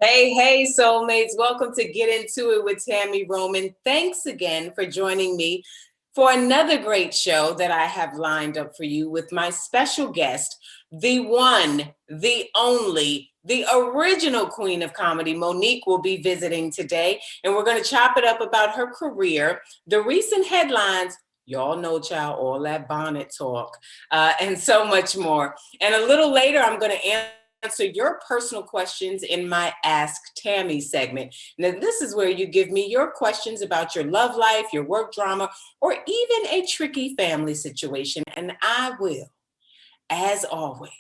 Hey, soulmates. Welcome to Get Into It with Tami Roman. Thanks again for joining me for another great show that I have lined up for you with my special guest, the one, the only, the original queen of comedy. Monique will be visiting today, and we're going to chop it up about her career, the recent headlines. Y'all know, child, all that bonnet talk, and so much more. And a little later, I'm going to answer your personal questions in my Ask Tami segment. Now, this is where you give me your questions about your love life, your work drama, or even a tricky family situation. And I will, as always,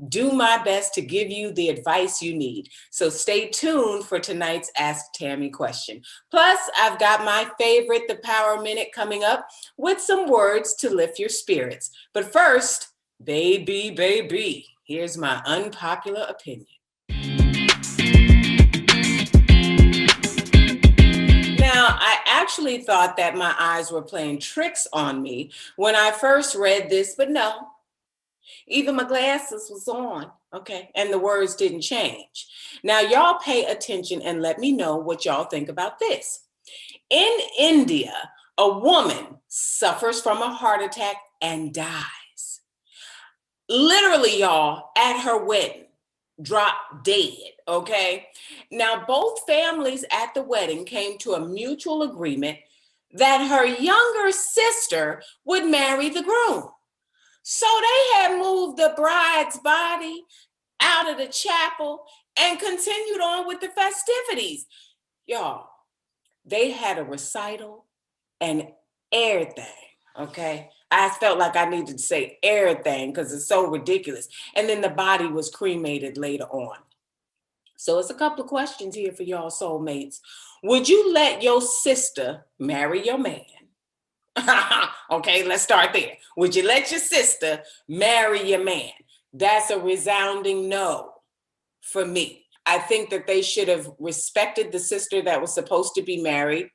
do my best to give you the advice you need. So stay tuned for tonight's Ask Tami question. Plus, I've got my favorite, the Power Minute, coming up with some words to lift your spirits. But first, baby, here's my unpopular opinion. Now, I actually thought that my eyes were playing tricks on me when I first read this, but no, even my glasses was on, okay, and the words didn't change. Now, y'all pay attention and let me know what y'all think about this. In India, a woman suffers from a heart attack and dies. Literally, y'all, at her wedding, dropped dead, okay? Now, both families at the wedding came to a mutual agreement that her younger sister would marry the groom. So they had moved the bride's body out of the chapel and continued on with the festivities. Y'all, they had a recital and everything, okay? I felt like I needed to say everything because it's so ridiculous. And then the body was cremated later on. So it's a couple of questions here for y'all soulmates. Would you let your sister marry your man? Okay, let's start there. Would you let your sister marry your man? That's a resounding no for me. I think that they should have respected the sister that was supposed to be married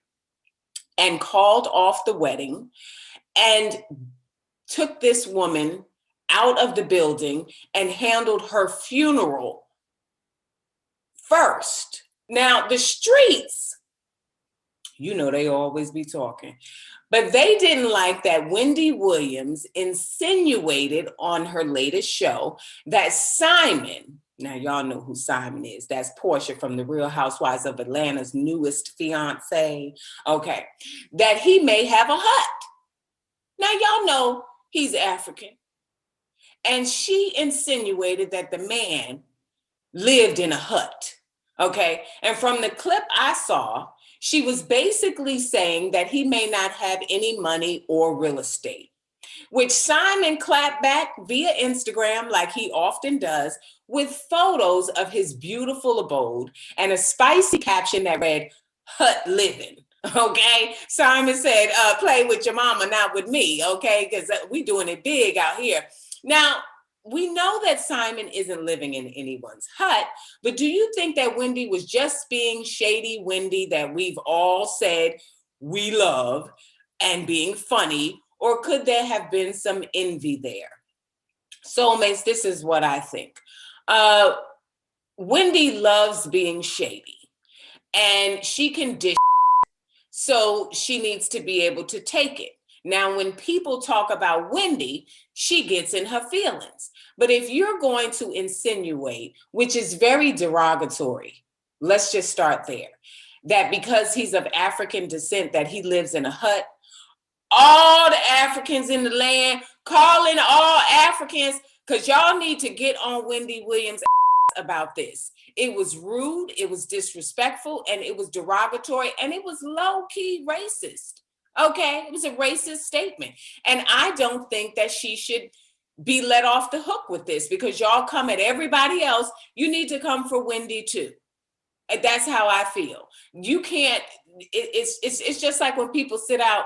and called off the wedding and took this woman out of the building and handled her funeral first. Now, the streets, you know, they always be talking, but they didn't like that Wendy Williams insinuated on her latest show that Simon, now y'all know who Simon is, that's Portia from the Real Housewives of Atlanta's newest fiance, okay, that he may have a hut. Now, y'all know he's African. And she insinuated that the man lived in a hut, okay? And from the clip I saw, she was basically saying that he may not have any money or real estate, which Simon clapped back via Instagram like he often does with photos of his beautiful abode and a spicy caption that read, "Hut living." Okay, Simon said, play with your mama, not with me, okay, because we doing it big out here. Now, we know that Simon isn't living in anyone's hut, but do you think that Wendy was just being shady Wendy that we've all said we love and being funny, or could there have been some envy there? Soulmates, this is what I think. Wendy loves being shady, and she can dish. So she needs to be able to take it. Now, when people talk about Wendy, she gets in her feelings. But if you're going to insinuate, which is very derogatory, let's just start there, that because he's of African descent, that he lives in a hut, all the Africans in the land, calling all Africans, because y'all need to get on Wendy Williams' about this. It was rude, it was disrespectful, and it was derogatory, and it was low-key racist. Okay, it was a racist statement. And I don't think that she should be let off the hook with this, because y'all come at everybody else. You need to come for Wendy too. And that's how I feel. You can't, it's just like when people sit out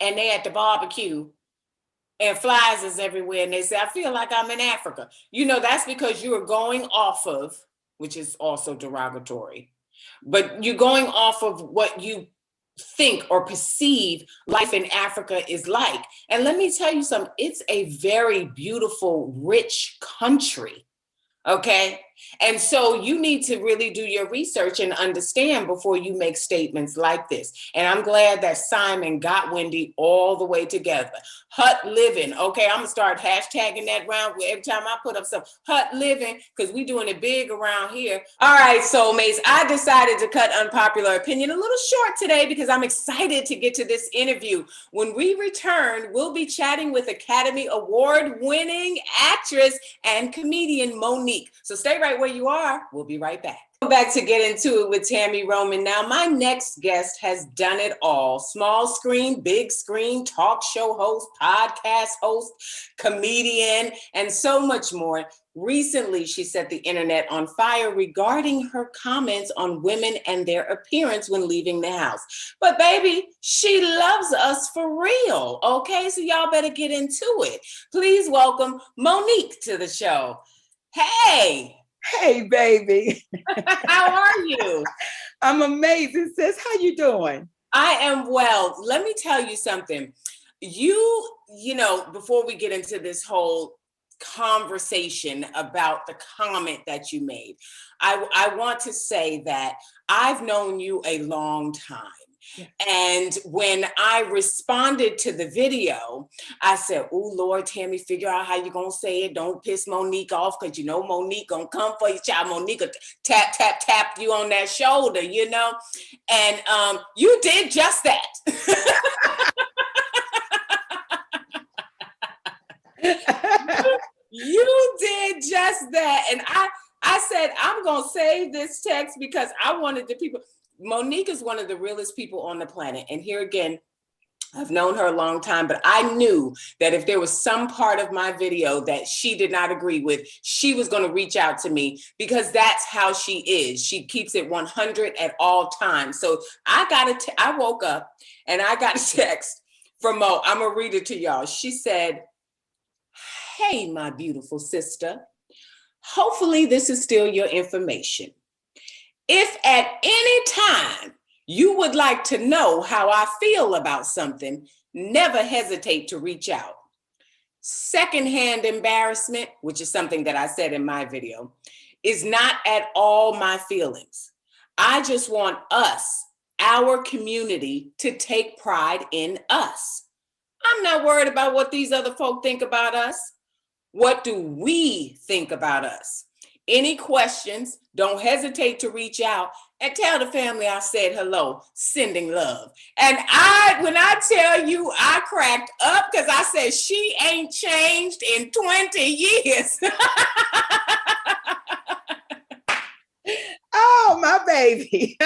and they at the barbecue and flies is everywhere, and they say, I feel like I'm in Africa. You know, that's because you are going off of, which is also derogatory, but you're going off of what you think or perceive life in Africa is like. And let me tell you something, it's a very beautiful, rich country, okay? And so you need to really do your research and understand before you make statements like this. And I'm glad that Simon got Wendy all the way together. Hut living. Okay, I'm gonna start hashtagging that round every time I put up some hut living, because we doing it big around here. All right, soulmates, I decided to cut Unpopular Opinion a little short today because I'm excited to get to this interview. When we return, we'll be chatting with Academy Award winning actress and comedian Monique. So stay right where you are. We'll be right back. Back to get into it with Tami Roman. Now, my next guest has done it all. Small screen, big screen, talk show host, podcast host, comedian, and so much more. Recently, she set the internet on fire regarding her comments on women and their appearance when leaving the house. But baby, she loves us for real. Okay, so y'all better get into it. Please welcome Monique to the show. Hey. Hey, baby. How are you? I'm amazing, sis. How you doing? I am well. Let me tell you something. You know, before we get into this whole conversation about the comment that you made, I want to say that I've known you a long time. Yeah. And when I responded to the video, I said, oh, Lord, Tammy, figure out how you're going to say it. Don't piss Monique off, because you know Monique going to come for you, child. Monique will tap, tap, tap you on that shoulder, you know? And you did just that. You did just that. And I said, I'm going to save this text because I wanted the people. Monique is one of the realest people on the planet. And here again, I've known her a long time, but I knew that if there was some part of my video that she did not agree with, she was going to reach out to me, because that's how she is. She keeps it 100 at all times. So I woke up and I got a text from Mo. I'm going to read it to y'all. She said, hey, my beautiful sister, hopefully this is still your information. If at any time you would like to know how I feel about something, never hesitate to reach out. Secondhand embarrassment, which is something that I said in my video, is not at all my feelings. I just want us, our community, to take pride in us. I'm not worried about what these other folk think about us. What do we think about us? Any questions, don't hesitate to reach out and tell the family I said hello, sending love. And when I tell you, I cracked up because I said, she ain't changed in 20 years. Oh, my baby.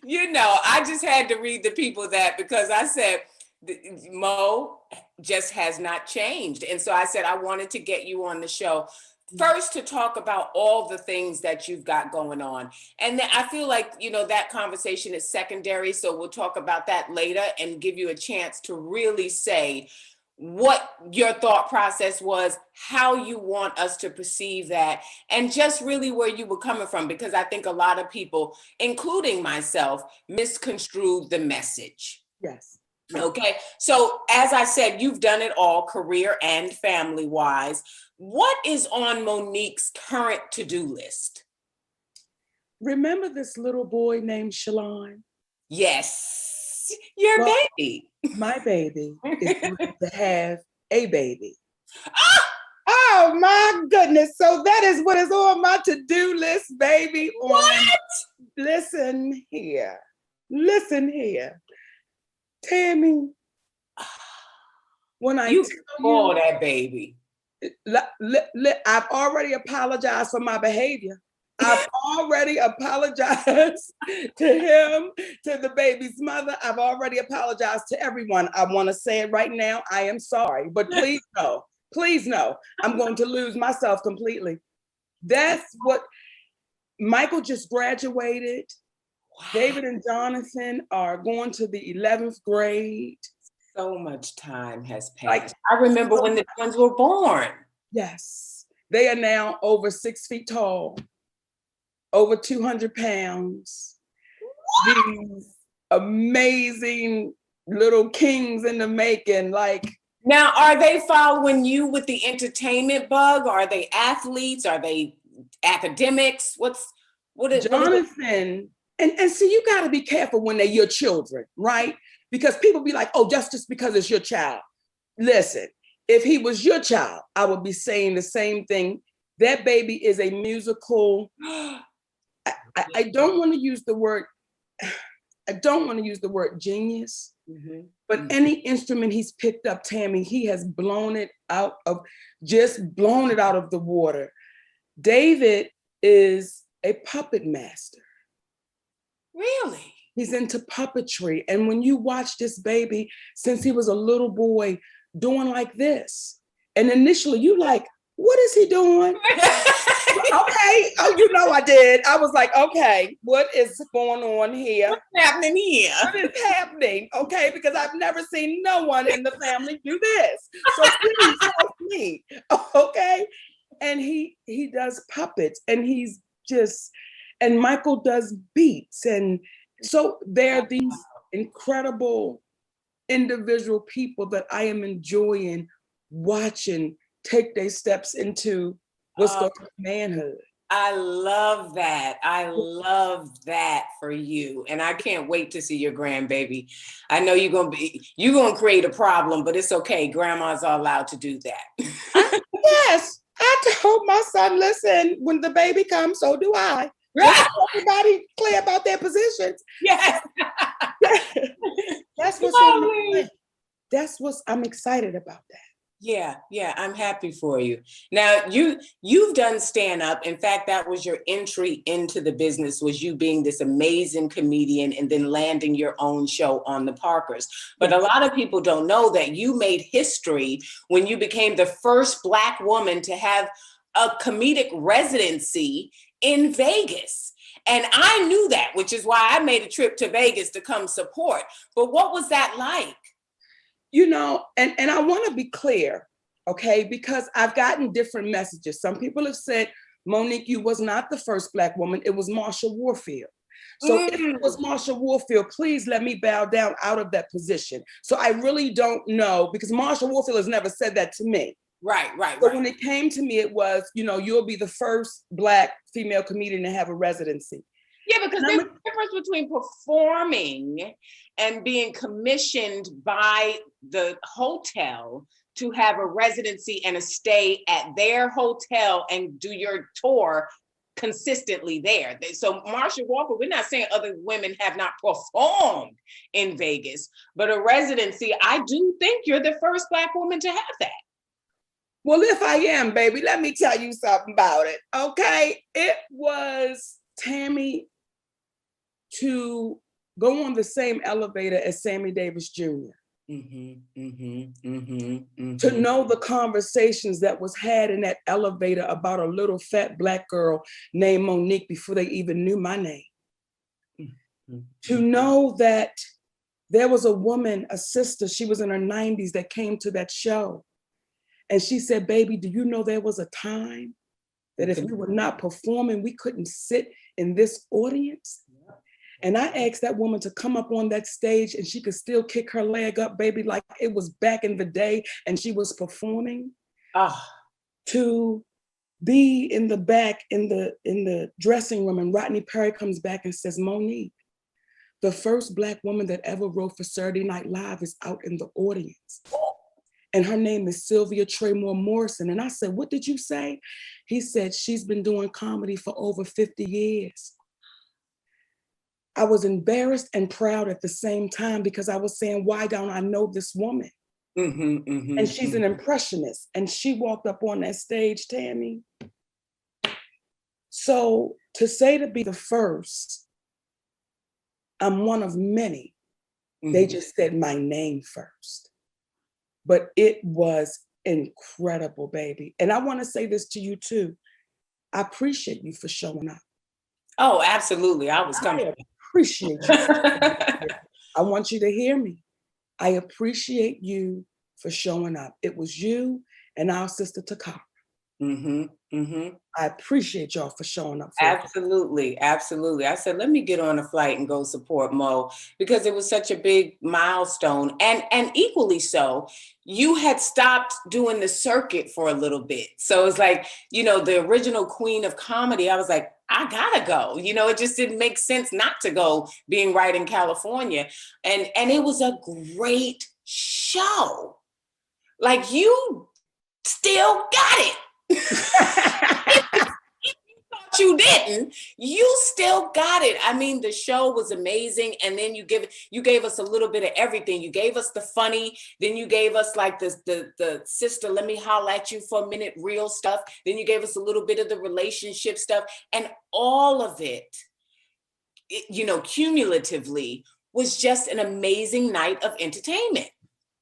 You know, I just had to read the people that, because I said, Mo just has not changed. And so I said, I wanted to get you on the show first to talk about all the things that you've got going on. And then I feel like, you know, that conversation is secondary. So we'll talk about that later and give you a chance to really say what your thought process was, how you want us to perceive that, and just really where you were coming from, because I think a lot of people, including myself, misconstrued the message. Yes. Okay. So as I said, you've done it all, career and family wise. What is on Monique's current to-do list? Remember this little boy named Shalon? Yes. Your baby. My baby is going to have a baby. Oh my goodness. So that is what is on my to-do list, baby. What? Listen here. Tammy, when you call that baby, I've already apologized for my behavior. I've already apologized to him, to the baby's mother. I've already apologized to everyone. I want to say it right now. I am sorry, but please know, I'm going to lose myself completely. That's what Michael just graduated. Wow. David and Jonathan are going to the 11th grade. So much time has passed. I remember when the twins were born. Yes. They are now over 6 feet tall, over 200 pounds. What? These amazing little kings in the making. Like, Now, are they following you with the entertainment bug? Are they athletes? Are they academics? What is Jonathan, and see, you got to be careful when they're your children, right? Because people be like, oh, just because it's your child. Listen, if he was your child, I would be saying the same thing. That baby is a musical. I don't want to use the word. I don't want to use the word genius, but any instrument he's picked up, Tammy, he has blown it out of the water. David is a puppet master. Really? He's into puppetry. And when you watch this baby, since he was a little boy, doing like this, and initially you like, what is he doing? Okay. Oh, you know I did. I was like, okay, what is going on here? What's happening here? What is happening? Okay, because I've never seen no one in the family do this. So please help me. Okay. And he does puppets, and he's just, and Michael does beats. And so there are these incredible individual people that I am enjoying watching take their steps into what's going on manhood. I love that. I love that for you. And I can't wait to see your grandbaby. I know you're gonna create a problem, but it's okay. Grandmas are allowed to do that. Yes. I told my son, listen, when the baby comes, so do I. Everybody clear about their positions. Yes. That's what's that's what I'm excited about that. Yeah, I'm happy for you. Now, you've done stand-up. In fact, that was your entry into the business, was you being this amazing comedian and then landing your own show on the Parkers. But a lot of people don't know that you made history when you became the first Black woman to have a comedic residency in Vegas. And I knew that, which is why I made a trip to Vegas to come support. But what was that like? You know, and I want to be clear, okay, because I've gotten different messages. Some people have said, Monique, you was not the first Black woman. It was Marsha Warfield. So if it was Marsha Warfield, please let me bow down out of that position. So I really don't know, because Marsha Warfield has never said that to me. Right. So when it came to me, it was, you know, you'll be the first Black female comedian to have a residency. Yeah, because there's a difference between performing and being commissioned by the hotel to have a residency and a stay at their hotel and do your tour consistently there. So Marsha Walker, we're not saying other women have not performed in Vegas, but a residency, I do think you're the first Black woman to have that. Well, if I am, baby, let me tell you something about it, okay? It was Tammy to go on the same elevator as Sammy Davis Jr. To know the conversations that was had in that elevator about a little fat Black girl named Monique before they even knew my name. To know that there was a woman, a sister, she was in her 90s, that came to that show. And she said, baby, do you know there was a time that if we were not performing, we couldn't sit in this audience? And I asked that woman to come up on that stage and she could still kick her leg up, baby, like it was back in the day and she was performing. To be in the back in the dressing room, and Rodney Perry comes back and says, Monique, the first Black woman that ever wrote for Saturday Night Live is out in the audience. And her name is Sylvia Tremore Morrison. And I said, what did you say? He said, she's been doing comedy for over 50 years. I was embarrassed and proud at the same time, because I was saying, why don't I know this woman? And she's an impressionist. And she walked up on that stage, Tammy. So to say to be the first, I'm one of many. They just said my name first. But it was incredible, baby. And I want to say this to you too. I appreciate you for showing up. Oh, absolutely. I was coming. I appreciate you. I want you to hear me. I appreciate you for showing up. It was you and our sister Takara. Mm-hmm. I appreciate y'all for showing up for it. Absolutely, absolutely. I said, let me get on a flight and go support Mo because it was such a big milestone. And equally so, you had stopped doing the circuit for a little bit. So it's like, you know, the original queen of comedy, I was like, I gotta go. You know, it just didn't make sense not to go being right in California. And it was a great show. Like you still got it. You didn't, you still got it. I mean, the show was amazing. And then you gave us a little bit of everything. You gave us the funny, then you gave us like the sister, let me holler at you for a minute, real stuff. Then you gave us a little bit of the relationship stuff, and all of it, you know, cumulatively was just an amazing night of entertainment.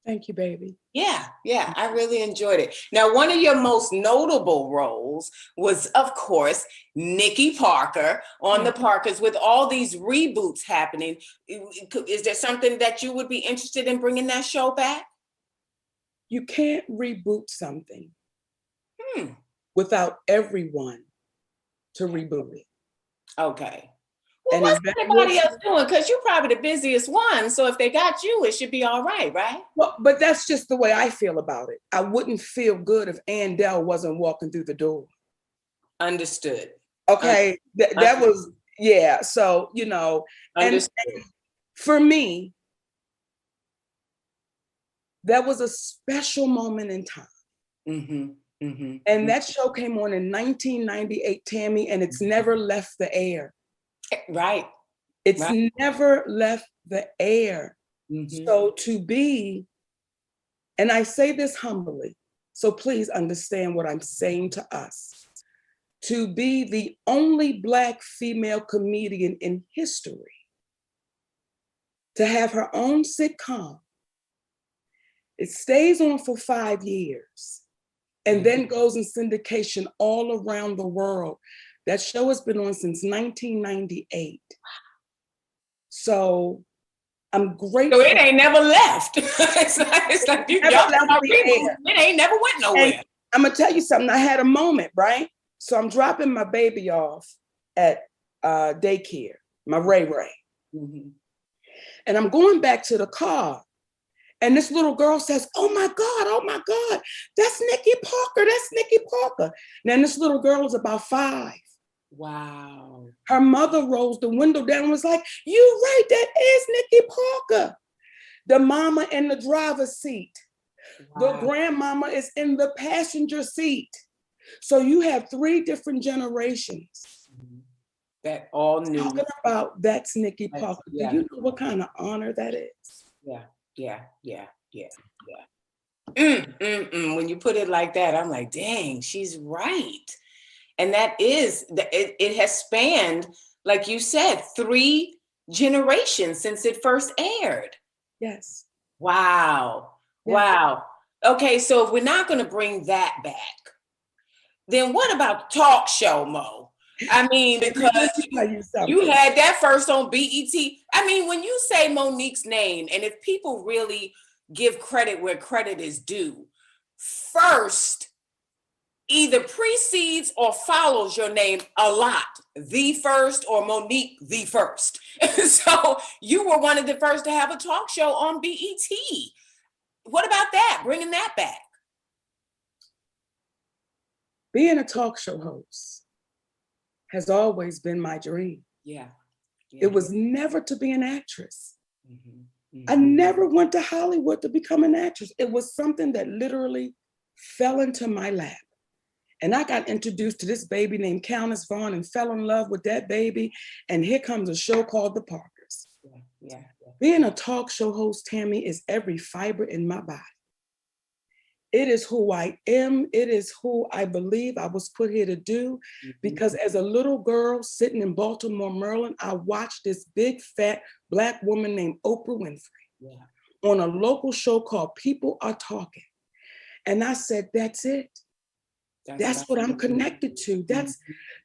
Thank you, baby. Yeah, I really enjoyed it. Now, one of your most notable roles was, of course, Nique Parker on The Parkers. With all these reboots happening, is there something that you would be interested in bringing that show back? You can't reboot something without everyone to reboot it. Okay. Well, what's everybody else doing? Because you're probably the busiest one. So if they got you, it should be all right, right? Well, but that's just the way I feel about it. I wouldn't feel good if Andell wasn't walking through the door. Understood. Okay, that was, yeah. So, you know, and for me, that was a special moment in time. Mm-hmm, mm-hmm, and that show came on in 1998, Tammy, and it's never left the air. Right. It's never left the air. Mm-hmm. So to be, and I say this humbly, so please understand what I'm saying to us, to be the only Black female comedian in history to have her own sitcom. It stays on for 5 years and then goes in syndication all around the world. That show has been on since 1998. So I'm grateful. So it ain't never left. it's like you never left the air. It ain't never went nowhere. And I'm gonna tell you something. I had a moment, right? So I'm dropping my baby off at daycare, my Ray Ray. Mm-hmm. And I'm going back to the car. And this little girl says, oh my God, that's Nique Parker, that's Nique Parker. Now this little girl is about 5. Wow. Her mother rolls the window down and was like, you right, that is Nique Parker. The mama in the driver's seat. Wow. The grandmama is in the passenger seat. So you have 3 different generations. That all knew. Talking about that's Nique Parker. Yeah. Do you know what kind of honor that is? Yeah. When you put it like that, I'm like, dang, she's right. And that is, it has spanned, like you said, 3 generations since it first aired. Yes. Wow. Yes. Wow. Okay, so if we're not going to bring that back, then what about the talk show, Mo? I mean, because you had that first on BET. I mean, when you say Monique's name, and if people really give credit where credit is due, first either precedes or follows your name a lot. The first or Monique the first. So you were one of the first to have a talk show on BET. What about that? Bringing that back. Being a talk show host has always been my dream. Yeah. It was never to be an actress. I never went to Hollywood to become an actress. It was something that literally fell into my lap. And I got introduced to this baby named Countess Vaughn and fell in love with that baby. And here comes a show called The Parkers. Yeah. Being a talk show host, Tammy, is every fiber in my body. It is who I am. It is who I believe I was put here to do. Because as a little girl sitting in Baltimore, Maryland, I watched this big, fat Black woman named Oprah Winfrey on a local show called People Are Talking. And I said, that's it. That's what I'm connected to.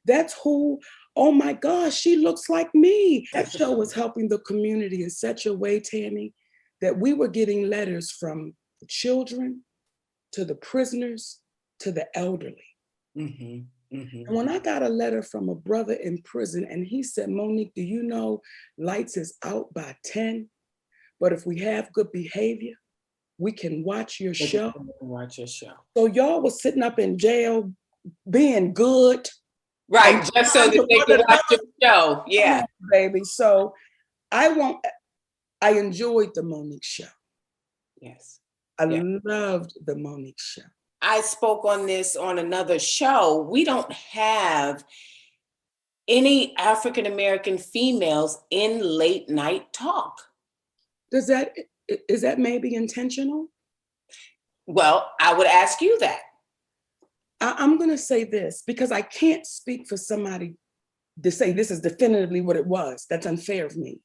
That's who, oh my gosh, she looks like me. That show was helping the community in such a way, Tammy, that we were getting letters from the children, to the prisoners, to the elderly. And when I got a letter from a brother in prison and he said, Monique, do you know lights is out by 10? But if we have good behavior, we can watch your show. Watch your show. So y'all was sitting up in jail being good. Right, just so that they could watch your show. Yeah. On, baby. So I enjoyed the Monique show. Yes. I loved the Monique show. I spoke on this on another show. We don't have any African-American females in late night talk. Is that maybe intentional? Well, I would ask you that. I'm going to say this because I can't speak for somebody to say this is definitively what it was. That's unfair of me.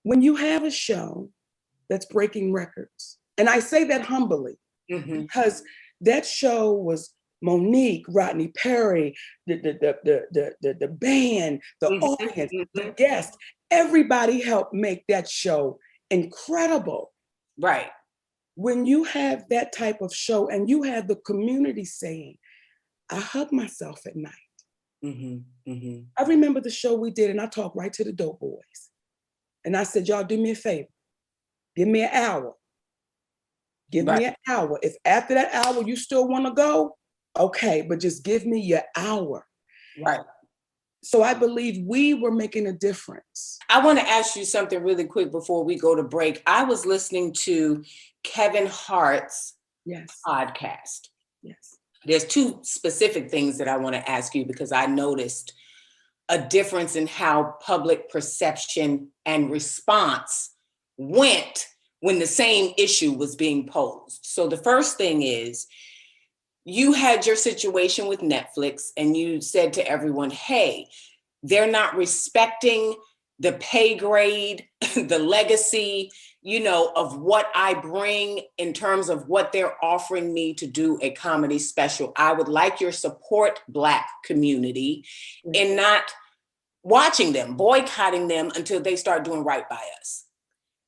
When you have a show that's breaking records, and I say that humbly because that show was Monique, Rodney Perry, the band, the audience, the guests, everybody helped make that show incredible. Right. When you have that type of show and you have the community saying, I hug myself at night. I remember the show we did and I talked right to the dope boys. And I said, y'all do me a favor. Give me an hour. Give me an hour. If after that hour you still want to go, okay, but just give me your hour. Right. So I believe we were making a difference. I want to ask you something really quick before we go to break. I was listening to Kevin Hart's podcast. Yes. There's two specific things that I want to ask you because I noticed a difference in how public perception and response went when the same issue was being posed. So the first thing is, you had your situation with Netflix and you said to everyone, hey, they're not respecting the pay grade, the legacy, of what I bring in terms of what they're offering me to do a comedy special. I would like your support, Black community, in not watching them, boycotting them until they start doing right by us.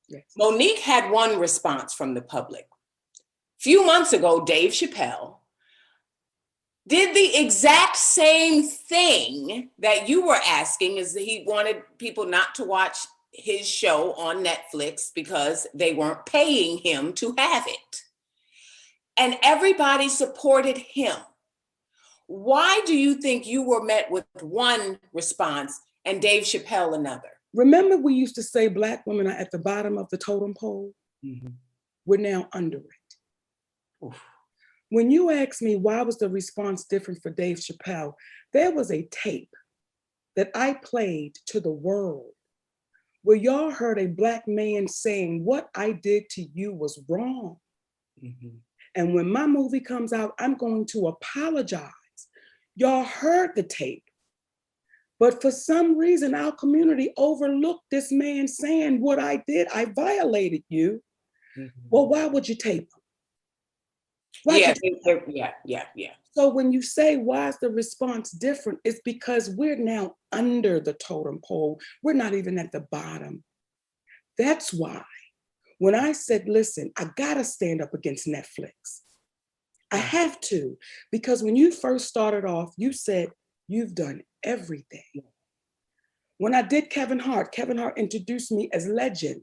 Yes. Monique had one response from the public. A few months ago, Dave Chappelle did the exact same thing that you were asking, is that he wanted people not to watch his show on Netflix because they weren't paying him to have it. And everybody supported him. Why do you think you were met with one response and Dave Chappelle another? Remember we used to say Black women are at the bottom of the totem pole? We're now under it. Oof. When you ask me why was the response different for Dave Chappelle, there was a tape that I played to the world where y'all heard a Black man saying what I did to you was wrong. And when my movie comes out, I'm going to apologize. Y'all heard the tape. But for some reason, our community overlooked this man saying what I did. I violated you. Well, why would you tape him? Yeah. So when you say, why is the response different? It's because we're now under the totem pole. We're not even at the bottom. That's why when I said, listen, I gotta stand up against Netflix. I have to, because when you first started off, you said, you've done everything. When I did Kevin Hart introduced me as legend,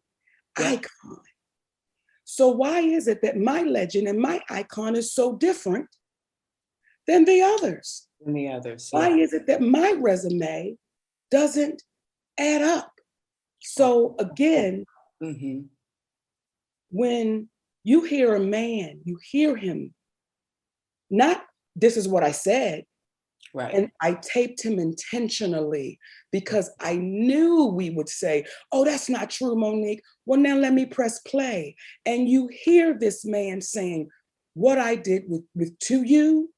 icon. So why is it that my legend and my icon is so different than the others? Why is it that my resume doesn't add up? So again, when you hear a man, you hear him, not this is what I said. Right. And I taped him intentionally because I knew we would say, oh, that's not true, Monique. Well, now let me press play. And you hear this man saying, what I did to you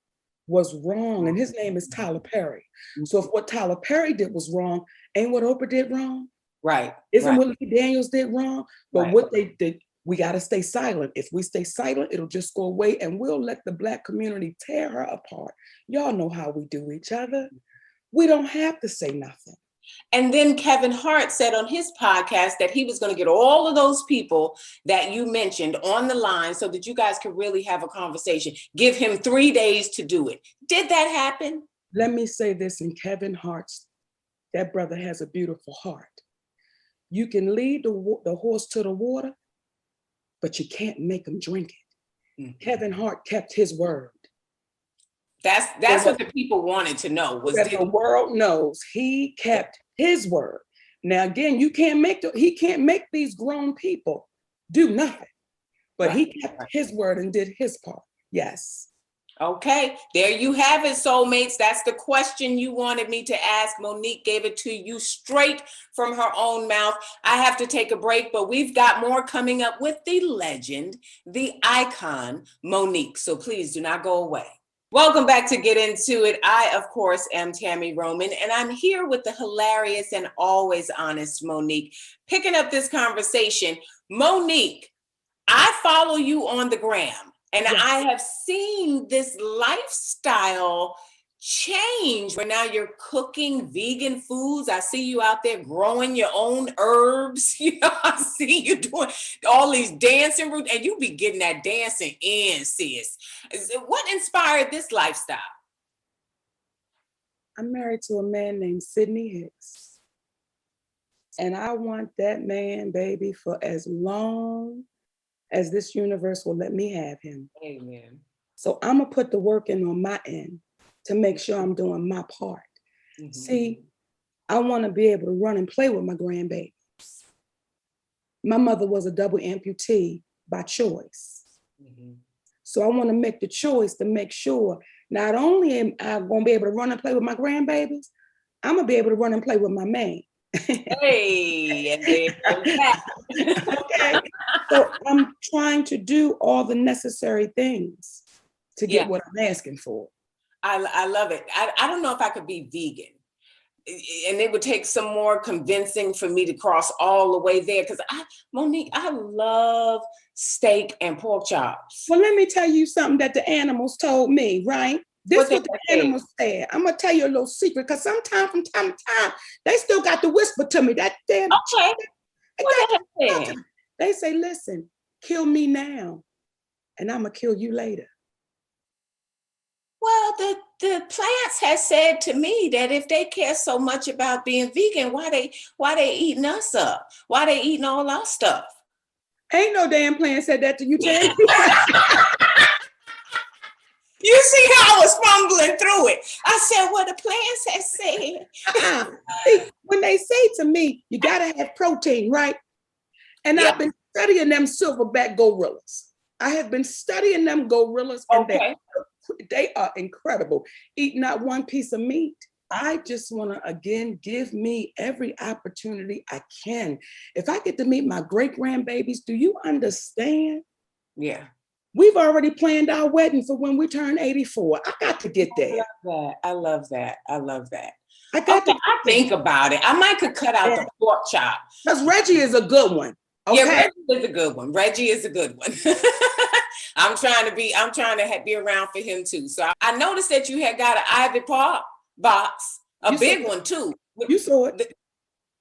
was wrong. And his name is Tyler Perry. So if what Tyler Perry did was wrong, ain't what Oprah did wrong? Right. Isn't what Lee Daniels did wrong? But what they did, we got to stay silent. If we stay silent, it'll just go away and we'll let the Black community tear her apart. Y'all know how we do each other. We don't have to say nothing. And then Kevin Hart said on his podcast that he was going to get all of those people that you mentioned on the line so that you guys could really have a conversation. Give him 3 days to do it. Did that happen? Let me say this in Kevin Hart's, that brother has a beautiful heart. You can lead the horse to the water, but you can't make him drink it. Mm-hmm. Kevin Hart kept his word. That's what the people wanted to know. Was that the world knows he kept his word. Now again, he can't make these grown people do nothing, but he kept his word and did his part. Yes. Okay, there you have it, soulmates. That's the question you wanted me to ask. Monique gave it to you straight from her own mouth. I have to take a break, but we've got more coming up with the legend, the icon, Monique. So please do not go away. Welcome back to Get Into It. I, of course, am Tami Roman, and I'm here with the hilarious and always honest Monique, picking up this conversation. Monique, I follow you on the gram. And yes. I have seen this lifestyle change where now you're cooking vegan foods. I see you out there growing your own herbs. You know, I see you doing all these dancing routines, and you be getting that dancing in, sis. What inspired this lifestyle? I'm married to a man named Sidney Hicks. And I want that man, baby, for as long as this universe will let me have him. Amen. So I'm gonna put the work in on my end to make sure I'm doing my part. Mm-hmm. See, I wanna be able to run and play with my grandbabies. My mother was a double amputee by choice. Mm-hmm. So I wanna make the choice to make sure not only am I gonna be able to run and play with my grandbabies, I'm gonna be able to run and play with my man. Hey, okay. So I'm trying to do all the necessary things to get what I'm asking for. I love it. I don't know if I could be vegan. And it would take some more convincing for me to cross all the way there. Because Monique, I love steak and pork chops. Well, let me tell you something that the animals told me, right? This is what the animals said. I'm gonna tell you a little secret, because from time to time, they still got to whisper to me that damn. Okay. What they say, listen, kill me now, and I'm gonna kill you later. Well, the plants has said to me that if they care so much about being vegan, why they eating us up? Why they eating all our stuff? Ain't no damn plant said that to you, Tammy. You see how I was fumbling through it. I said, well, the plants have said. See, when they say to me, you gotta have protein, right? And I've been studying them silverback gorillas. I have been studying them gorillas, and they are incredible. Eat not one piece of meat. I just want to, again, give me every opportunity I can. If I get to meet my great-grandbabies, do you understand? Yeah. We've already planned our wedding for when we turn 84. I got to get there. I love that. I think about it. I might could cut out the pork chop. Because Reggie is a good one. Okay? Yeah, Reggie is a good one. I'm trying to be around for him too. So I noticed that you had got an Ivy Park box, big one too. You saw it.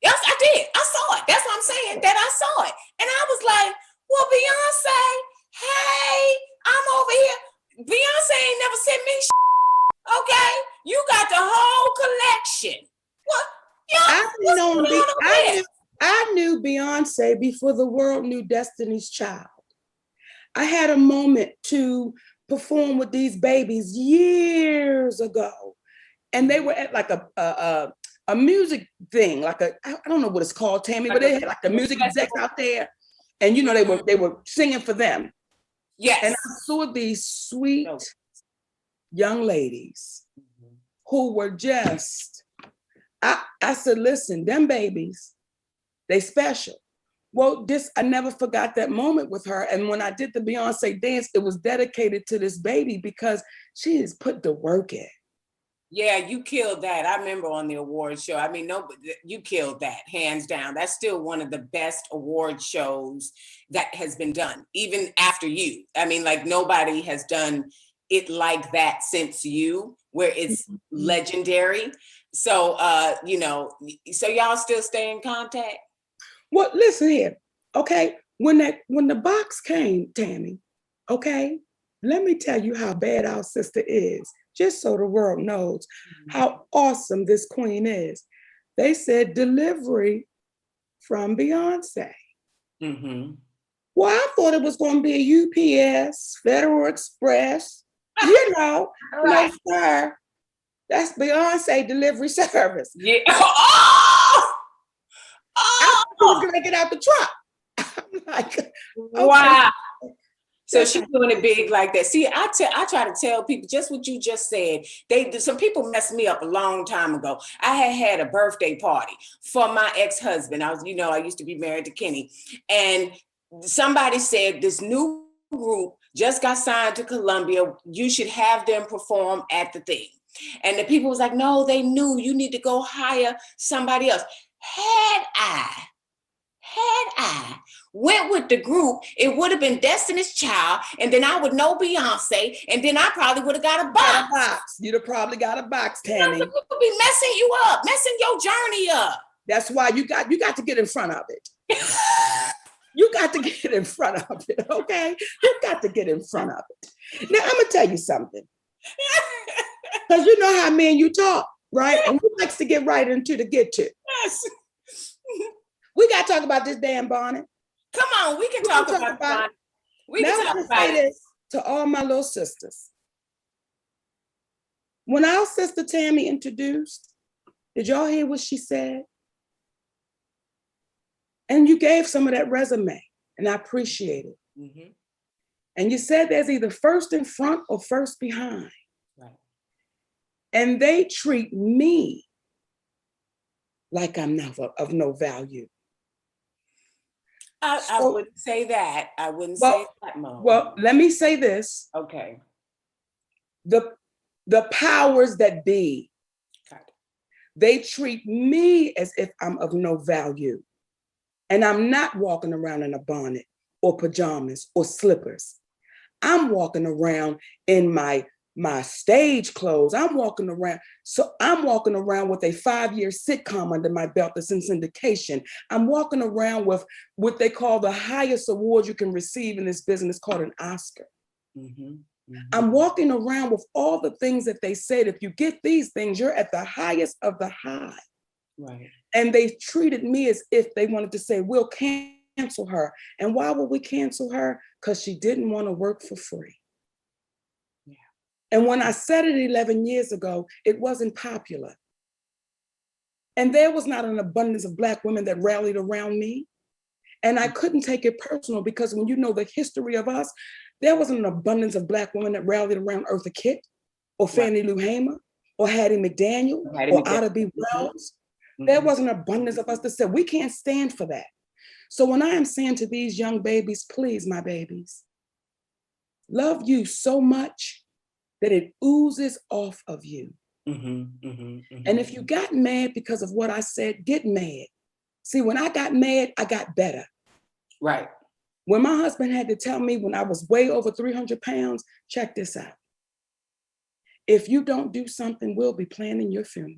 Yes, I did. I saw it. That's what I'm saying, that I saw it. And I was like, well, Beyonce, hey, I'm over here. Beyonce ain't never sent me shit. Okay? You got the whole collection. What? I knew Beyonce before the world knew Destiny's Child. I had a moment to perform with these babies years ago. And they were at like a music thing, like I don't know what it's called, Tammy, but they had like the music execs out there. And they were singing for them. Yes. And I saw these sweet young ladies who were just, I said, listen, them babies, they special. Well, I never forgot that moment with her. And when I did the Beyonce dance, it was dedicated to this baby because she has put the work in. Yeah, you killed that. I remember on the award show. I mean, you killed that, hands down. That's still one of the best award shows that has been done, even after you. I mean, like nobody has done it like that since you, where it's legendary. So, so y'all still stay in contact? Well, listen here, okay? When the box came, Tammy, okay, let me tell you how bad our sister is. just so the world knows how awesome this queen is. They said delivery from Beyonce. Mm-hmm. Well, I thought it was going to be a UPS, Federal Express, no, sir. That's Beyonce delivery service. Yeah. I was going to get out the truck. I'm like, okay. Wow. So she's doing it big like that. See, I try to tell people just what you just said. Some people messed me up a long time ago. I had a birthday party for my ex-husband. I used to be married to Kenny. And somebody said this new group just got signed to Columbia. You should have them perform at the thing. And the people was like, no, they knew you need to go hire somebody else. Had I went with the group, it would have been Destiny's Child, and then I would know Beyonce, and then I probably would have got a box. You'd have probably got a box, Tammy. People be messing you up, messing your journey up. That's why you got to get in front of it. You got to get in front of it, okay? You got to get in front of it. Now, I'm going to tell you something. Because you know how me and you talk, right? And who likes to get right into the get to? Yes. We got to talk about this damn bonnet. Come on, we can talk about it. We can talk about this to all my little sisters. When our sister Tammy introduced, did y'all hear what she said? And you gave some of that resume, and I appreciate it. Mm-hmm. And you said there's either first in front or first behind. Right. And they treat me like I'm not of no value. I wouldn't say that. I wouldn't say that, Mom. Well, let me say this. Okay. The powers that be, they treat me as if I'm of no value. And I'm not walking around in a bonnet or pajamas or slippers. I'm walking around in my stage clothes. I'm walking around with a 5-year sitcom under my belt that's in syndication. I'm walking around with what they call the highest award you can receive in this business, called an Oscar. Mm-hmm. Mm-hmm. I'm walking around with all the things that they said, if you get these things, you're at the highest of the high. Right. And they treated me as if they wanted to say, we'll cancel her. And why would we cancel her? Because she didn't want to work for free. And when I said it 11 years ago, it wasn't popular. And there was not an abundance of Black women that rallied around me. And I couldn't take it personal, because when you know the history of us, there wasn't an abundance of Black women that rallied around Eartha Kitt or Fannie Lou Hamer or Hattie McDaniel or Ida B. Wells. Mm-hmm. There wasn't an abundance of us that said, we can't stand for that. So when I am saying to these young babies, please, my babies, love you so much that it oozes off of you. Mm-hmm, mm-hmm, mm-hmm. And if you got mad because of what I said, get mad. See, when I got mad, I got better. Right. When my husband had to tell me when I was way over 300 pounds, check this out. If you don't do something, we'll be planning your funeral.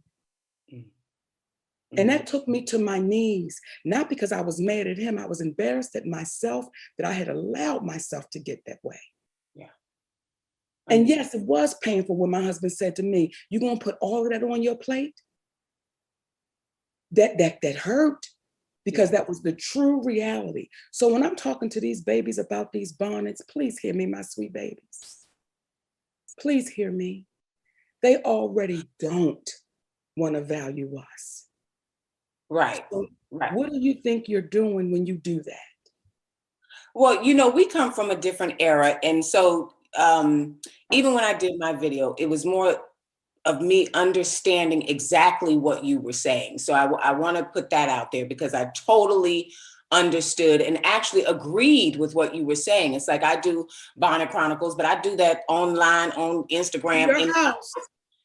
Mm-hmm. And that took me to my knees, not because I was mad at him. I was embarrassed at myself that I had allowed myself to get that way. And yes, it was painful when my husband said to me, "You gonna put all of that on your plate?" That hurt, because that was the true reality. So when I'm talking to these babies about these bonnets, please hear me, my sweet babies. Please hear me. They already don't want to value us. Right. So right. What do you think you're doing when you do that? Well, we come from a different era. And so even when I did my video, it was more of me understanding exactly what you were saying. So I want to put that out there, because I totally understood and actually agreed with what you were saying. It's like I do Bonnet Chronicles, but I do that online on Instagram. Your house.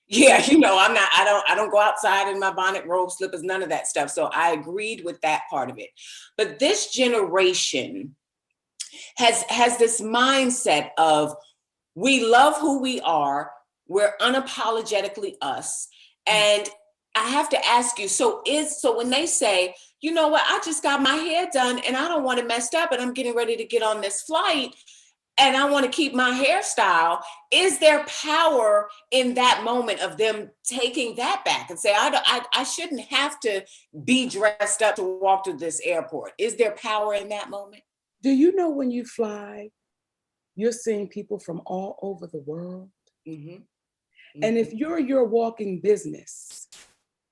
Yeah, I don't go outside in my bonnet, robe, slippers, none of that stuff. So I agreed with that part of it. But this generation has this mindset of, we love who we are. We're unapologetically us. And I have to ask you, so when they say, you know what, I just got my hair done and I don't want it messed up and I'm getting ready to get on this flight, and I want to keep my hairstyle. Is there power in that moment of them taking that back and say, I shouldn't have to be dressed up to walk through this airport? Is there power in that moment? Do you know when you fly, you're seeing people from all over the world? Mm-hmm. Mm-hmm. And if you're your walking business,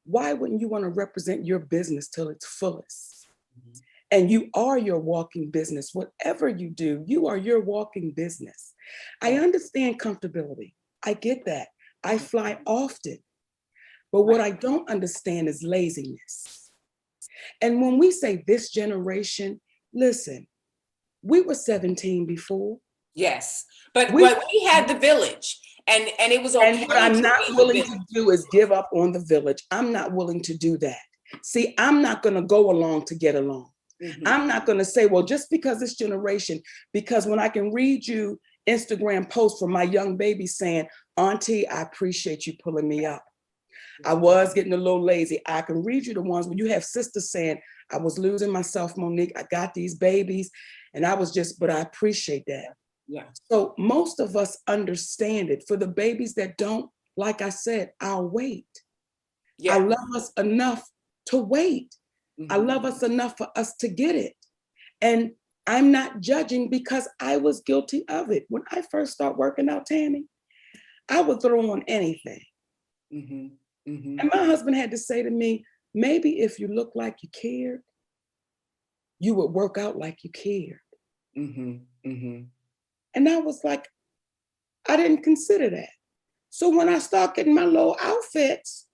why wouldn't you want to represent your business till its fullest? Mm-hmm. And you are your walking business. Whatever you do, you are your walking business. I understand comfortability. I get that. I fly often. But what I don't understand is laziness. And when we say this generation, listen, we were 17 before. Yes, but we had the village. And it was okay. And what I'm not willing to do is give up on the village. I'm not willing to do that. See, I'm not going to go along to get along. Mm-hmm. I'm not going to say, well, just because this generation, because when I can read you Instagram posts from my young baby saying, Auntie, I appreciate you pulling me up. I was getting a little lazy. I can read you the ones when you have sisters saying, I was losing myself, Monique. I got these babies. And I was just, but I appreciate that. Yeah. So most of us understand it. For the babies that don't, like I said, I'll wait. Yeah. I love us enough to wait. Mm-hmm. I love us enough for us to get it. And I'm not judging because I was guilty of it. When I first started working out, Tammy, I would throw on anything. Mm-hmm. Mm-hmm. And my husband had to say to me, maybe if you look like you cared, you would work out like you cared. Mm-hmm. Mm-hmm. And I was like, I didn't consider that. So when I start getting my little outfits,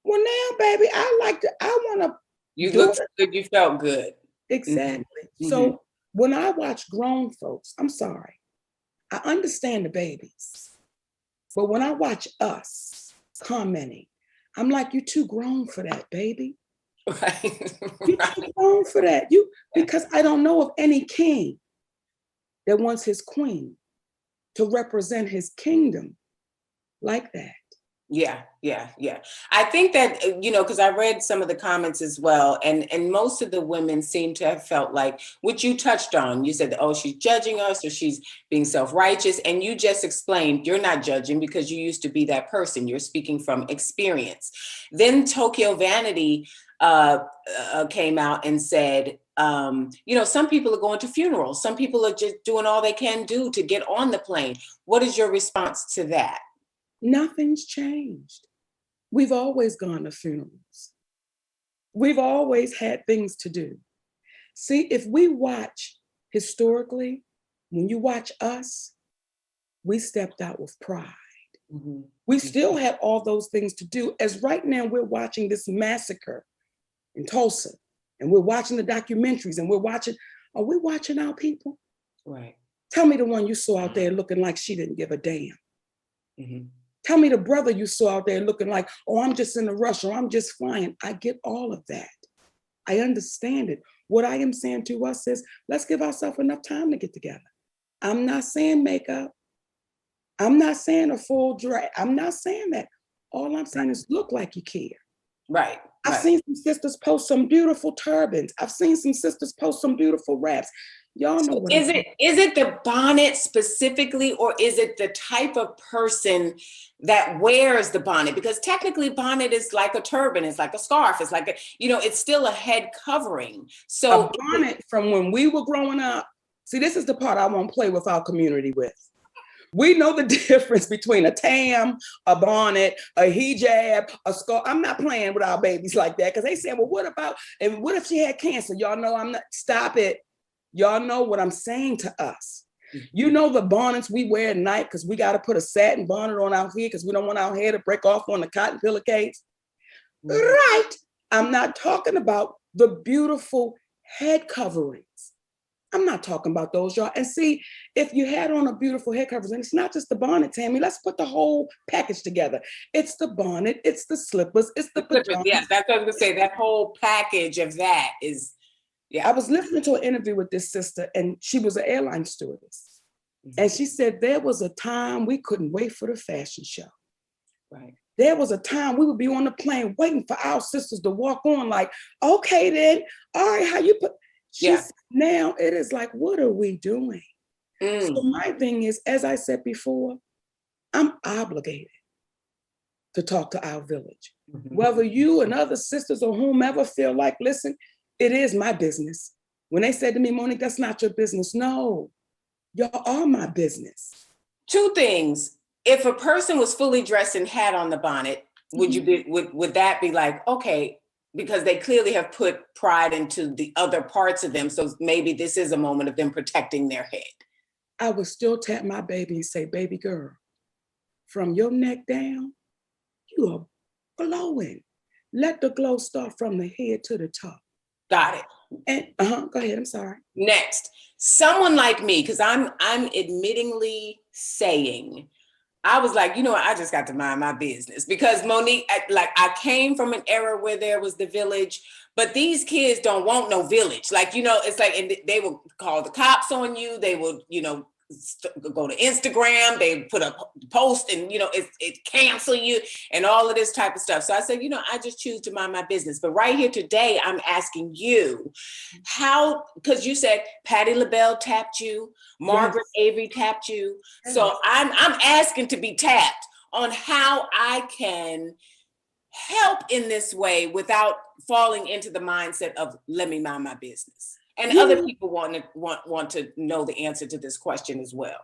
well, now, baby, I want to. You looked good, you felt good. Exactly. Mm-hmm. So when I watch grown folks, I'm sorry, I understand the babies. But when I watch us commenting, I'm like, you're too grown for that, baby. Right. You're too grown for that. Because I don't know of any king that wants his queen to represent his kingdom like that. Yeah. I think that, because I read some of the comments as well, and most of the women seem to have felt like, which you touched on, you said, oh, she's judging us or she's being self-righteous. And you just explained you're not judging because you used to be that person. You're speaking from experience. Then Tokyo Vanity came out and said, some people are going to funerals. Some people are just doing all they can do to get on the plane. What is your response to that? Nothing's changed. We've always gone to funerals. We've always had things to do. See, if we watch historically, when you watch us, we stepped out with pride. Mm-hmm. We still have all those things to do. As right now, we're watching this massacre in Tulsa, and we're watching the documentaries, and are we watching our people? Right. Tell me the one you saw out there looking like she didn't give a damn. Mm-hmm. Tell me the brother you saw out there looking like, oh, I'm just in a rush or I'm just flying. I get all of that. I understand it. What I am saying to us is, let's give ourselves enough time to get together. I'm not saying makeup. I'm not saying a full dress. I'm not saying that. All I'm saying is look like you care. Right. I've seen some sisters post some beautiful turbans. I've seen some sisters post some beautiful wraps. Y'all know what is it the bonnet specifically, or is it the type of person that wears the bonnet? Because technically bonnet is like a turban, it's like a scarf, it's like it's still a head covering. So a bonnet from when we were growing up. See, this is the part I won't play with our community with. We know the difference between a tam, a bonnet, a hijab, a scarf. I'm not playing with our babies like that because they say, well, what if she had cancer? Y'all know I'm not, stop it. Y'all know what I'm saying to us. You know the bonnets we wear at night because we got to put a satin bonnet on our head because we don't want our hair to break off on the cotton pillowcase. Mm-hmm. Right. I'm not talking about the beautiful head coverings. I'm not talking about those, y'all. And see, if you had on a beautiful head covering, it's not just the bonnet, Tammy. Let's put the whole package together. It's the bonnet, it's the slippers, it's the pajamas. Yeah, that's what I was going to say. That whole package of that is... Yeah, I was listening to an interview with this sister, and she was an airline stewardess. Mm-hmm. And she said there was a time we couldn't wait for the fashion show. Right. There was a time we would be on the plane waiting for our sisters to walk on like, okay then, all right, how you put... Now it is like, what are we doing? So my thing is, as I said before, I'm obligated to talk to our village. Whether you and other sisters or whomever feel like, listen, it is my business. When they said to me, Monique, that's not your business. No, y'all are my business. Two things. If a person was fully dressed and had on the bonnet, would that be like, okay, because they clearly have put pride into the other parts of them. So maybe this is a moment of them protecting their head. I would still tap my baby and say, baby girl, from your neck down, you are glowing. Let the glow start from the head to the top. Got it. And go ahead, I'm sorry. Next, someone like me, because I'm admittingly saying, I was like, you know what, I just got to mind my business, because Monique, I came from an era where there was the village, but these kids don't want no village. Like, you know, it's like, and they will call the cops on you. They will, you know, go to Instagram, they put a post and, you know, it cancel you and all of this type of stuff. So I said, you know, I just choose to mind my business. But right here today, I'm asking you how, because you said Patti LaBelle tapped you, Margaret Avery tapped you. Yes. So I'm asking to be tapped on how I can help in this way without falling into the mindset of let me mind my business. And other people want to know the answer to this question as well.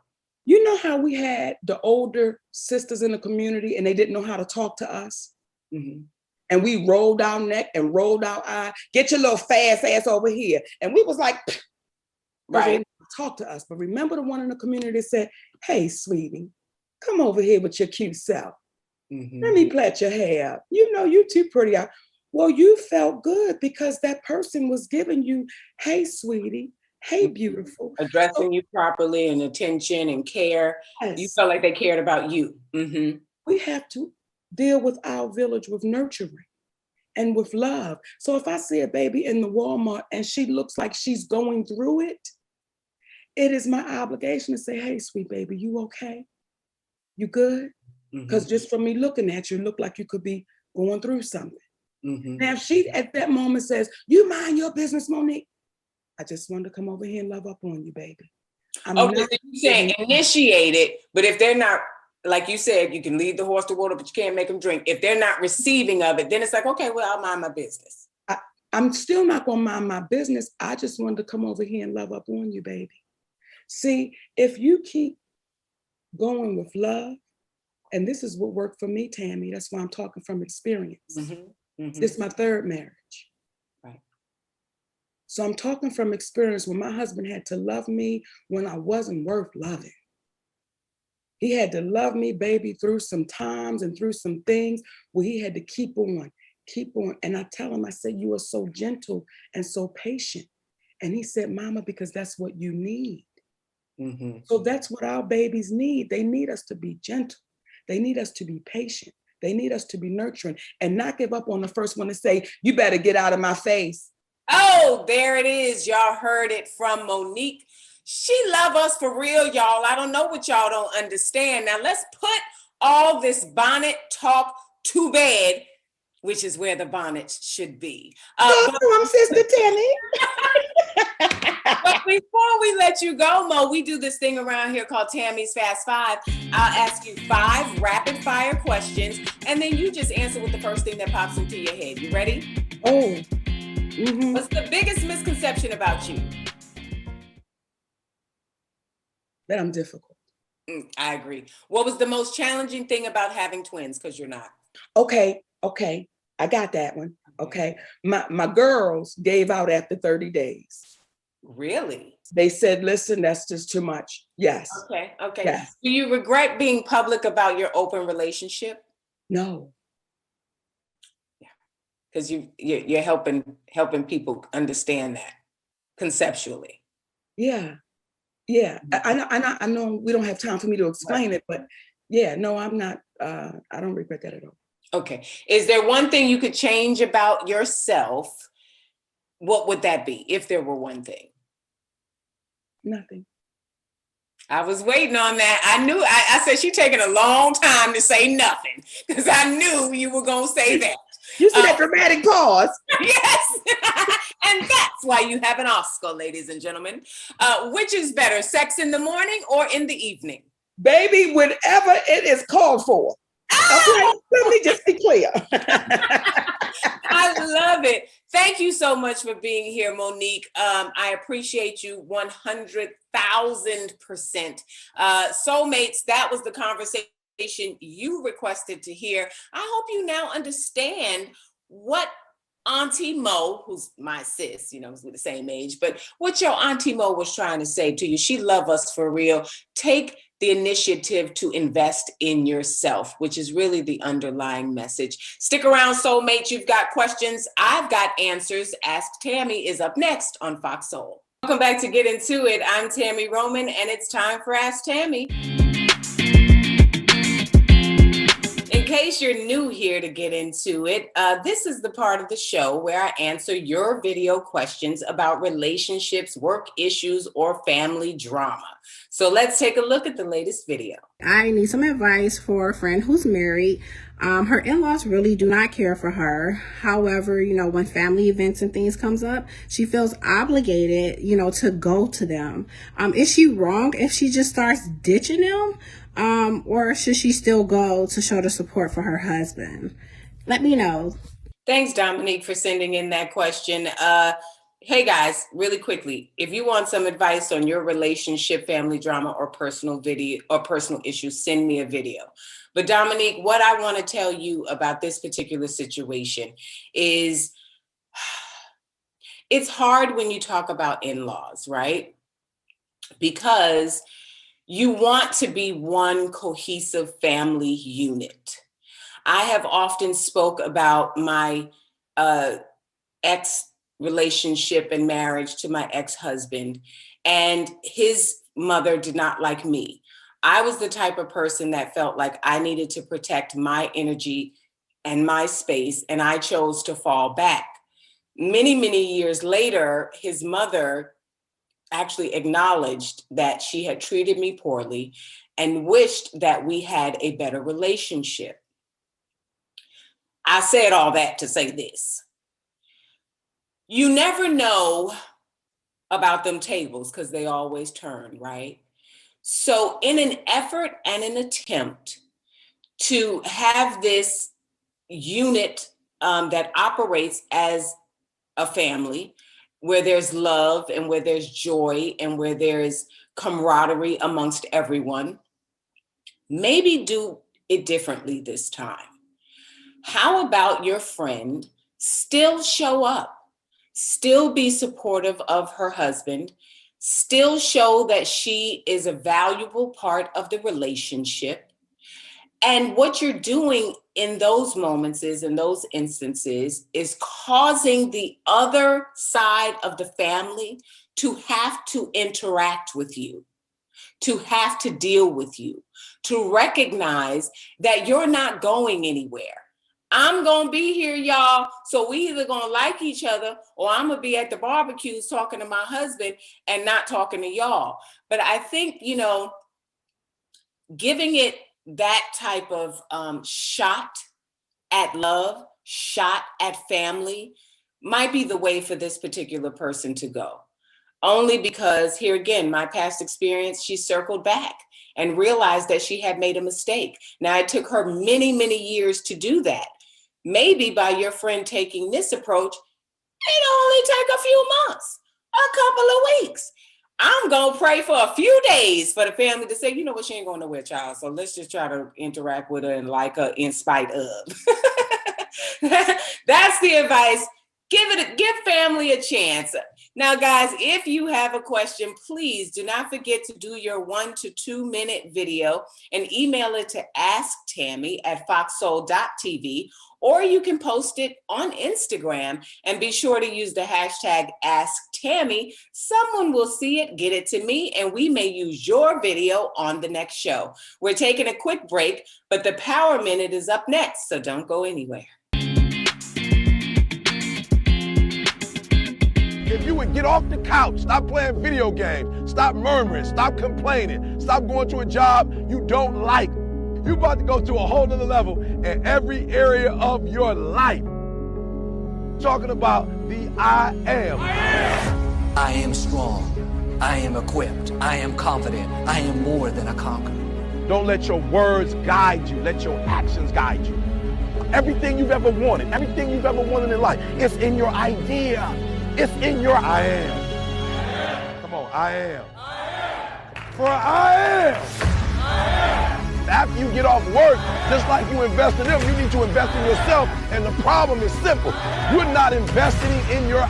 You know how we had the older sisters in the community and they didn't know how to talk to us? Mm-hmm. And we rolled our neck and rolled our eye, get your little fast ass over here. And we was like, right, talk to us. But remember the one in the community that said, hey, sweetie, come over here with your cute self. Mm-hmm. Let me plait your hair. You know, you too pretty out. Well, you felt good because that person was giving you, hey, sweetie, hey, beautiful. Addressing you properly and attention and care. Yes. You felt like they cared about you. Mm-hmm. We have to deal with our village with nurturing and with love. So if I see a baby in the Walmart and she looks like she's going through it, it is my obligation to say, hey, sweet baby, you okay? You good? Because just from me looking at you, look like you could be going through something. Mm-hmm. Now, if she at that moment says, you mind your business, Monique, I just wanted to come over here and love up on you, baby. So you're saying initiate it, but if they're not, like you said, you can lead the horse to water, but you can't make them drink. If they're not receiving of it, then it's like, okay, well, I'll mind my business. I'm still not going to mind my business. I just wanted to come over here and love up on you, baby. See, if you keep going with love, and this is what worked for me, Tammy, that's why I'm talking from experience. Mm-hmm. Mm-hmm. This is my third marriage. Right. So I'm talking from experience when my husband had to love me when I wasn't worth loving. He had to love me, baby, through some times and through some things where he had to keep on. And I tell him, I said, you are so gentle and so patient. And he said, Mama, because that's what you need. Mm-hmm. So that's what our babies need. They need us to be gentle. They need us to be patient. They need us to be nurturing and not give up on the first one to say, you better get out of my face. Oh, there it is. Y'all heard it from Monique. She love us for real, y'all. I don't know what y'all don't understand. Now let's put all this bonnet talk to bed, which is where the bonnets should be. I'm Sister Tammy. But before we let you go, Mo, we do this thing around here called Tammy's Fast Five. I'll ask you 5 rapid fire questions, and then you just answer with the first thing that pops into your head. You ready? Oh. Mm-hmm. What's the biggest misconception about you? That I'm difficult. I agree. What was the most challenging thing about having twins? Because you're not. Okay. I got that one. Okay. My girls gave out after 30 days. Really? They said, listen, that's just too much. Yes. Okay. Yes. Do you regret being public about your open relationship? No. Yeah. Because you're helping people understand that conceptually. Yeah. I know we don't have time for me to explain it, but yeah, no, I'm not, I don't regret that at all. Okay. Is there one thing you could change about yourself? What would that be if there were one thing? Nothing. I was waiting on that. I knew, I said, she's taking a long time to say nothing because I knew you were going to say that. You see that dramatic pause? Yes. And that's while you have an Oscar, ladies and gentlemen. Which is better, sex in the morning or in the evening? Baby, whenever it is called for. Okay, let me just be clear. I love it. Thank you so much for being here, Monique. I appreciate you 100,000%. Soulmates, that was the conversation you requested to hear. I hope you now understand what Auntie Mo, who's my sis, we're the same age, but what your Auntie Mo was trying to say to you. She loved us for real. Take the initiative to invest in yourself, which is really the underlying message. Stick around, soulmates. You've got questions. I've got answers. Ask Tami is up next on FOXSOUL. Welcome back to Get Into It. I'm Tami Roman, and it's time for Ask Tami. In case you're new here to Get Into It, this is the part of the show where I answer your video questions about relationships, work issues, or family drama. So let's take a look at the latest video. I need some advice for a friend who's married. Her in-laws really do not care for her. However, when family events and things comes up, she feels obligated, to go to them. Is she wrong if she just starts ditching them? Or should she still go to show the support for her husband? Let me know. Thanks, Dominique, for sending in that question. Hey guys, really quickly, if you want some advice on your relationship, family drama, or personal issues, send me a video. But Dominique, what I want to tell you about this particular situation is it's hard when you talk about in-laws, right? Because you want to be one cohesive family unit. I have often spoke about my relationship and marriage to my ex-husband, and his mother did not like me. I was the type of person that felt like I needed to protect my energy and my space, and I chose to fall back. Many, many years later, his mother actually acknowledged that she had treated me poorly and wished that we had a better relationship. I said all that to say this. You never know about them tables because they always turn, right? So in an effort and an attempt to have this unit that operates as a family, where there's love and where there's joy and where there's camaraderie amongst everyone, maybe do it differently this time. How about your friend still show up? Still be supportive of her husband, still show that she is a valuable part of the relationship. And what you're doing in those moments in those instances is causing the other side of the family to have to interact with you, to have to deal with you, to recognize that you're not going anywhere. I'm going to be here, y'all. So we either going to like each other or I'm going to be at the barbecues talking to my husband and not talking to y'all. But I think, giving it that type of shot at love, shot at family might be the way for this particular person to go. Only because here again, my past experience, she circled back and realized that she had made a mistake. Now, it took her many, many years to do that. Maybe by your friend taking this approach, it only take a few months, a couple of weeks. I'm going to pray for a few days for the family to say, you know what, she ain't going nowhere, child. So let's just try to interact with her and like her in spite of. That's the advice. Give family a chance. Now, guys, if you have a question, please do not forget to do your 1 to 2 minute video and email it to asktami@foxsoul.tv, or you can post it on Instagram and be sure to use the hashtag AskTami. Someone will see it, get it to me, and we may use your video on the next show. We're taking a quick break, but the Power Minute is up next, so don't go anywhere. If you would get off the couch, stop playing video games, stop murmuring, stop complaining, stop going to a job you don't like. You're about to go to a whole nother level in every area of your life. Talking about the I am. I am strong. I am equipped. I am confident. I am more than a conqueror. Don't let your words guide you. Let your actions guide you. Everything you've ever wanted, everything you've ever wanted in life, it's in your idea. It's in your I am. Come on, I am. For I am. After you get off work, just like you invest in them, you need to invest in yourself. And the problem is simple. You're not investing in your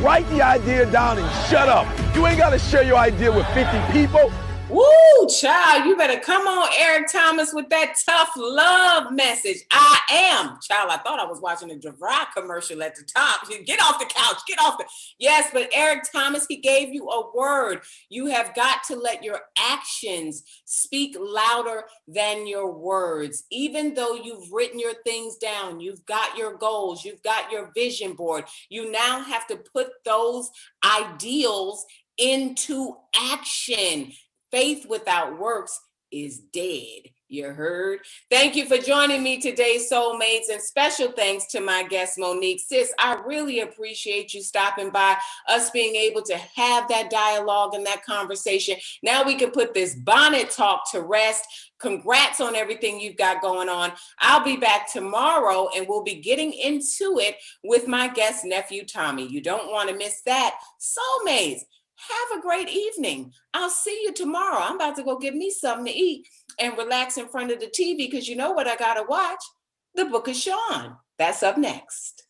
Write the idea down and shut up. You ain't got to share your idea with 50 people. Woo, child, you better come on, Eric Thomas, with that tough love message. I am. Child, I thought I was watching a DeVry commercial at the top. Get off the couch, get off the... Yes, but Eric Thomas, he gave you a word. You have got to let your actions speak louder than your words. Even though you've written your things down, you've got your goals, you've got your vision board, you now have to put those ideals into action. Faith without works is dead. You heard? Thank you for joining me today, soulmates, and special thanks to my guest, Monique. Sis, I really appreciate you stopping by, us being able to have that dialogue and that conversation. Now we can put this bonnet talk to rest. Congrats on everything you've got going on. I'll be back tomorrow and we'll be getting into it with my guest, nephew Tommy. You don't want to miss that. Soulmates, have a great evening. I'll see you tomorrow. I'm about to go get me something to eat and relax in front of the TV because you know what I got to watch? The Book of Sean. That's up next.